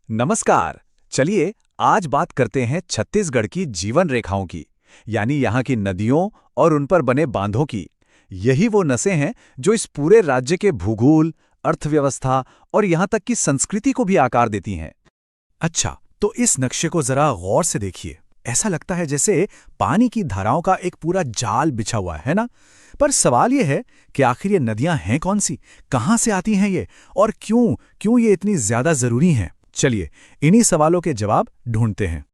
नमस्कार। चलिए आज बात करते हैं छत्तीसगढ़ की जीवन रेखाओं की, यानी यहाँ की नदियों और उन पर बने बांधों की। यही वो नसें हैं जो इस पूरे राज्य के भूगोल, अर्थव्यवस्था और यहाँ तक कि संस्कृति को भी आकार देती हैं। अच्छा, तो इस नक्शे को जरा गौर से देखिए। ऐसा लगता है जैसे पानी की धाराओं का एक पूरा जाल बिछा हुआ है ना? पर सवाल ये है कि आखिर ये नदियां हैं कौन सी, कहां से आती हैं ये, और क्यों क्यों ये इतनी ज्यादा जरूरी हैं? चलिए, इन्हीं सवालों के जवाब ढूंढते हैं।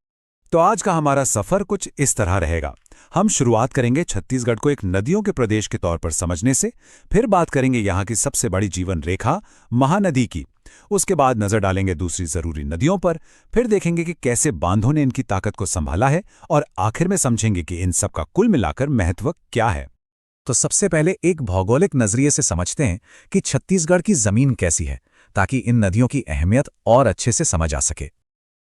तो आज का हमारा सफर कुछ इस तरह रहेगा। हम शुरुआत करेंगे छत्तीसगढ़ को एक नदियों के प्रदेश के तौर पर समझने से, फिर बात करेंगे यहाँ की सबसे बड़ी जीवन रेखा महानदी की। उसके बाद नजर डालेंगे दूसरी जरूरी नदियों पर, फिर देखेंगे कि कैसे बांधों ने इनकी ताकत को संभाला है, और आखिर में समझेंगे कि इन सब का कुल मिलाकर महत्व क्या है। तो सबसे पहले एक भौगोलिक नजरिए से समझते हैं कि छत्तीसगढ़ की जमीन कैसी है, ताकि इन नदियों की अहमियत और अच्छे से समझ आ सके।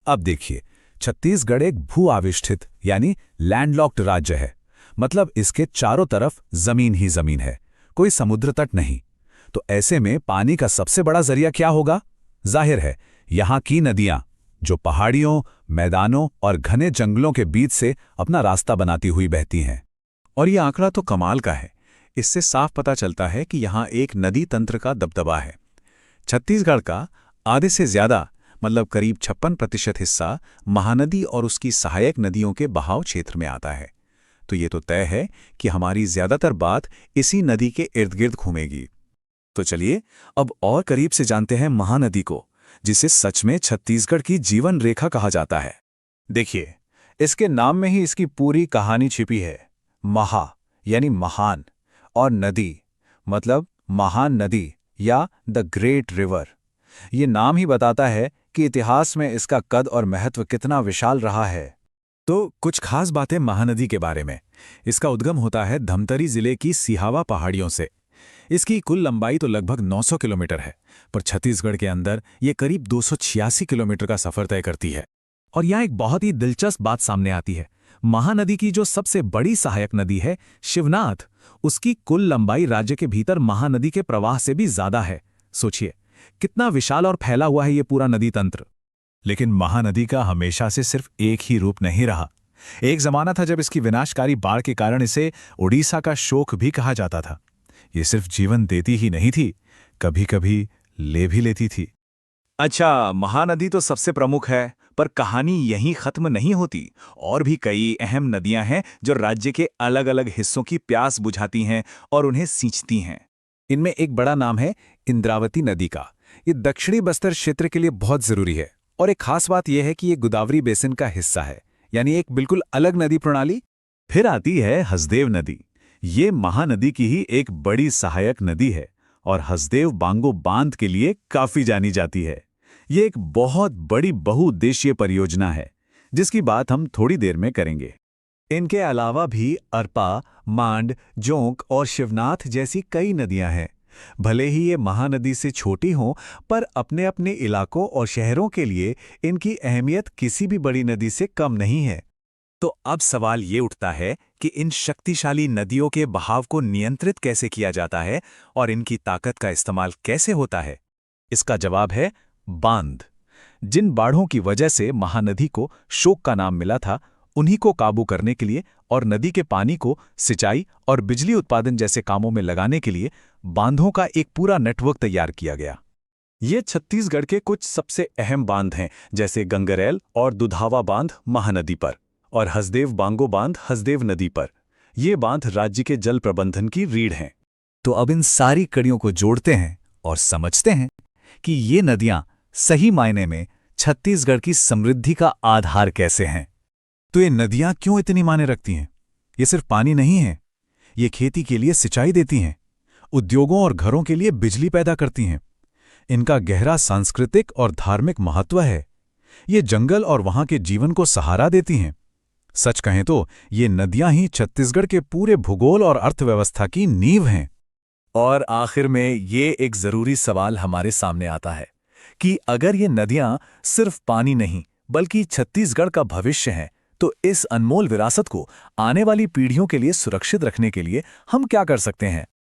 अब देखिए, छत्तीसगढ़ एक भू आविष्ठित यानी लैंडलॉक्ड राज्य है। मतलब इसके चारों तरफ जमीन ही जमीन है, कोई समुद्र तट नहीं। तो ऐसे में पानी का सबसे बड़ा जरिया क्या होगा? जाहिर है, यहाँ की नदियां, जो पहाड़ियों, मैदानों और घने जंगलों के बीच से अपना रास्ता बनाती हुई बहती हैं। और ये आंकड़ा तो कमाल का है। इससे साफ पता चलता है कि यहाँ एक नदी तंत्र का दबदबा है। छत्तीसगढ़ का आधे से ज्यादा मतलब करीब 56% हिस्सा महानदी और उसकी सहायक नदियों के बहाव क्षेत्र में आता है। तो ये तो तय है कि हमारी ज्यादातर बात इसी नदी के इर्द गिर्द घूमेगी। तो चलिए अब और करीब से जानते हैं महानदी को, जिसे सच में छत्तीसगढ़ की जीवन रेखा कहा जाता है। देखिए, इसके नाम में ही इसकी पूरी कहानी छिपी है। महा यानी महान, और नदी मतलब महान नदी या द ग्रेट रिवर। ये नाम ही बताता है कि इतिहास में इसका कद और महत्व कितना विशाल रहा है। तो कुछ खास बातें महानदी के बारे में। इसका उद्गम होता है धमतरी जिले की सिहावा पहाड़ियों से। इसकी कुल लंबाई तो लगभग 900 किलोमीटर है, पर छत्तीसगढ़ के अंदर ये करीब 286 किलोमीटर का सफर तय करती है। और यहाँ एक बहुत ही दिलचस्प बात सामने आती है। महानदी की जो सबसे बड़ी सहायक नदी है शिवनाथ, उसकी कुल लंबाई राज्य के भीतर महानदी के प्रवाह से भी ज्यादा है। सोचिए कितना विशाल और फैला हुआ है ये पूरा नदी तंत्र। लेकिन महानदी का हमेशा से सिर्फ एक ही रूप नहीं रहा। एक जमाना था जब इसकी विनाशकारी बाढ़ के कारण इसे उड़ीसा का शोक भी कहा जाता था। ये सिर्फ जीवन देती ही नहीं थी, कभी कभी ले भी लेती थी। अच्छा, महानदी तो सबसे प्रमुख है, पर कहानी यहीं खत्म नहीं होती। और भी कई अहम नदियां हैं जो राज्य के अलग अलग हिस्सों की प्यास बुझाती हैं और उन्हें सींचती हैं। इनमें एक बड़ा नाम है इंद्रावती नदी का। ये दक्षिणी बस्तर क्षेत्र के लिए बहुत जरूरी है। और एक खास बात यह है कि ये गोदावरी बेसिन का हिस्सा है, यानी एक बिल्कुल अलग नदी प्रणाली। फिर आती है हसदेव नदी। ये महानदी की ही एक बड़ी सहायक नदी है और हसदेव बांगो बांध के लिए काफी जानी जाती है। ये एक बहुत बड़ी बहुउद्देशीय परियोजना है, जिसकी बात हम थोड़ी देर में करेंगे। इनके अलावा भी अरपा, मांड, जोंक और शिवनाथ जैसी कई नदियां हैं। भले ही ये महानदी से छोटी हों, पर अपने अपने इलाकों और शहरों के लिए इनकी अहमियत किसी भी बड़ी नदी से कम नहीं है। तो अब सवाल ये उठता है कि इन शक्तिशाली नदियों के बहाव को नियंत्रित कैसे किया जाता है और इनकी ताकत का इस्तेमाल कैसे होता है? इसका जवाब है बांध। जिन बाढ़ों की वजह से महानदी को शोक का नाम मिला था, उन्हीं को काबू करने के लिए और नदी के पानी को सिंचाई और बिजली उत्पादन जैसे कामों में लगाने के लिए बांधों का एक पूरा नेटवर्क तैयार किया गया। ये छत्तीसगढ़ के कुछ सबसे अहम बांध हैं, जैसे गंगरेल और दुधावा बांध महानदी पर, और हसदेव बांगो बांध हसदेव नदी पर। ये बांध राज्य के जल प्रबंधन की रीढ़ हैं। तो अब इन सारी कड़ियों को जोड़ते हैं और समझते हैं कि ये नदियां सही मायने में छत्तीसगढ़ की समृद्धि का आधार कैसे हैं। तो ये नदियां क्यों इतनी मायने रखती हैं? ये सिर्फ पानी नहीं है, ये खेती के लिए सिंचाई देती हैं, उद्योगों और घरों के लिए बिजली पैदा करती हैं। इनका गहरा सांस्कृतिक और धार्मिक महत्व है। ये जंगल और वहां के जीवन को सहारा देती हैं। सच कहें तो ये नदियां ही छत्तीसगढ़ के पूरे भूगोल और अर्थव्यवस्था की नींव हैं। और आखिर में ये एक जरूरी सवाल हमारे सामने आता है कि अगर ये नदियां सिर्फ पानी नहीं बल्कि छत्तीसगढ़ का भविष्य हैं, तो इस अनमोल विरासत को आने वाली पीढ़ियों के लिए सुरक्षित रखने के लिए हम क्या कर सकते हैं?